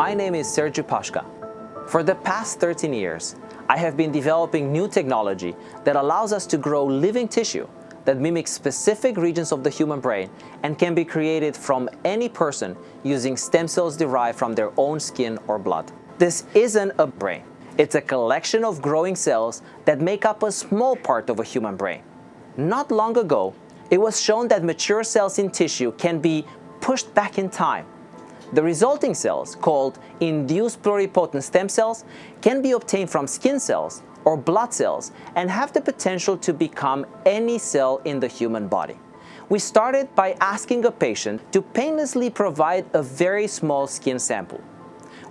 My name is Sergiu Pașca. For the past 13 years, I have been developing new technology that allows us to grow living tissue that mimics specific regions of the human brain and can be created from any person using stem cells derived from their own skin or blood. This isn't a brain. It's a collection of growing cells that make up a small part of a human brain. Not long ago, it was shown that mature cells in tissue can be pushed back in time. The resulting cells, called induced pluripotent stem cells, can be obtained from skin cells or blood cells and have the potential to become any cell in the human body. We started by asking a patient to painlessly provide a very small skin sample.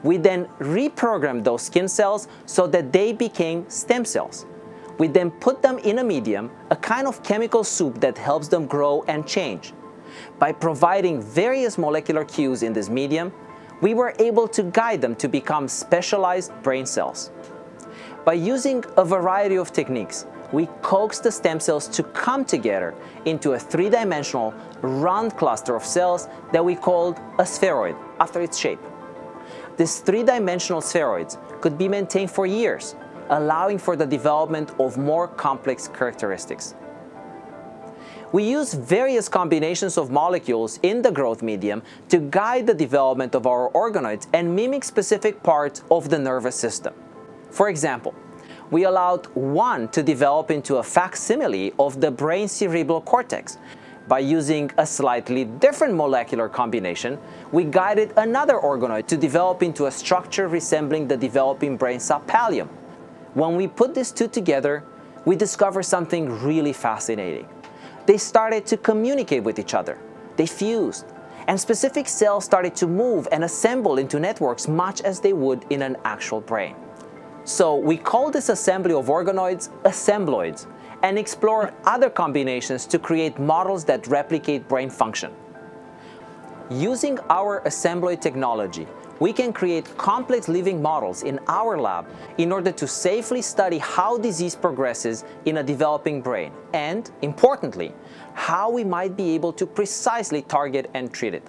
We then reprogrammed those skin cells so that they became stem cells. We then put them in a medium, a kind of chemical soup that helps them grow and change. By providing various molecular cues in this medium, we were able to guide them to become specialized brain cells. By using a variety of techniques, we coaxed the stem cells to come together into a three-dimensional, round cluster of cells that we called a spheroid, after its shape. These three-dimensional spheroids could be maintained for years, allowing for the development of more complex characteristics. We use various combinations of molecules in the growth medium to guide the development of our organoids and mimic specific parts of the nervous system. For example, we allowed one to develop into a facsimile of the brain cerebral cortex. By using a slightly different molecular combination, we guided another organoid to develop into a structure resembling the developing brain subpallium. When we put these two together, we discovered something really fascinating. They started to communicate with each other. They fused, and specific cells started to move and assemble into networks much as they would in an actual brain. So we call this assembly of organoids assembloids and explore other combinations to create models that replicate brain function. Using our assembloid technology, we can create complex living models in our lab in order to safely study how disease progresses in a developing brain and, importantly, how we might be able to precisely target and treat it.